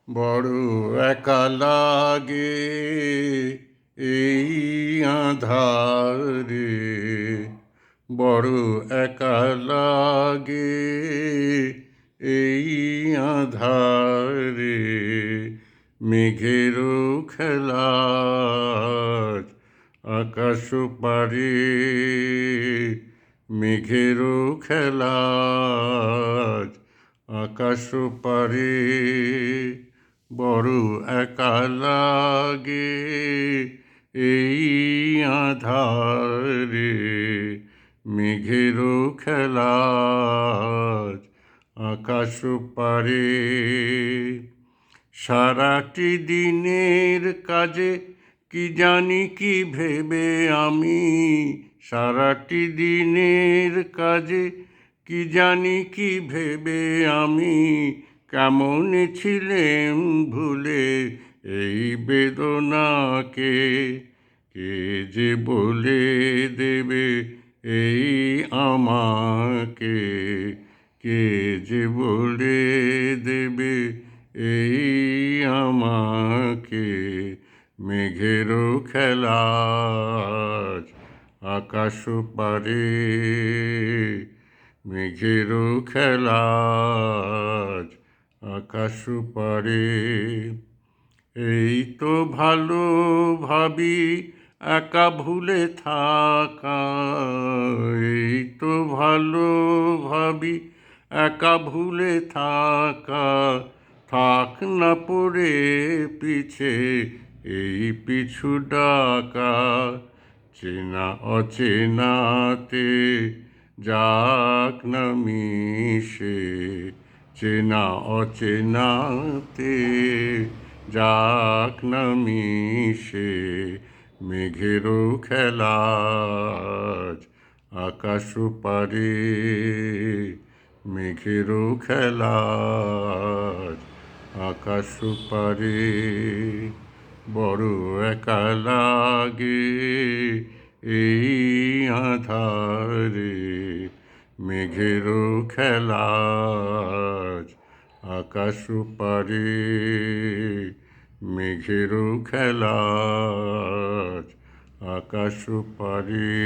বড় একা লাগে এই আঁধারে, বড় একা লাগে এই আঁধারে। মেঘেরও খেলা আকাশ পারে, মেঘেরও খেলা আকাশ পারে। বড় একা লাগে এই আঁধারে, মেঘেরও খেলা আকাশ পারে। সারাটি দিনের কাজে কি জানি কি ভেবে আমি, সারাটি দিনের কাজে কি জানি কি ভেবে আমি কেমন ছিলেম ভুলে এই বেদনাকে। কে যে বলে দেবে এই আমাকে, কে যে বলে দেবে এই আমাকে। মেঘেরও খেলা আকাশ পারে, মেঘেরও খেলা আকাশ পারে। এই তো ভালো ভাবি একা ভুলে থাকা, এই তো ভালো ভাবি একা ভুলে থাকা। থাক না পড়ে পিছে এই পিছু ডাকা, চেনা অচেনাতে যাক না মিশে, চেনা অচেনাতে যাক না মিশে। মেঘেরও খেলা আকাশ পারে, মেঘেরও খেলা আকাশ পারে। বড় একা লাগে এই আঁধারে, মেঘেরও খেলা আকাশ পারে, মেঘেরও খেলা আকাশ পারে।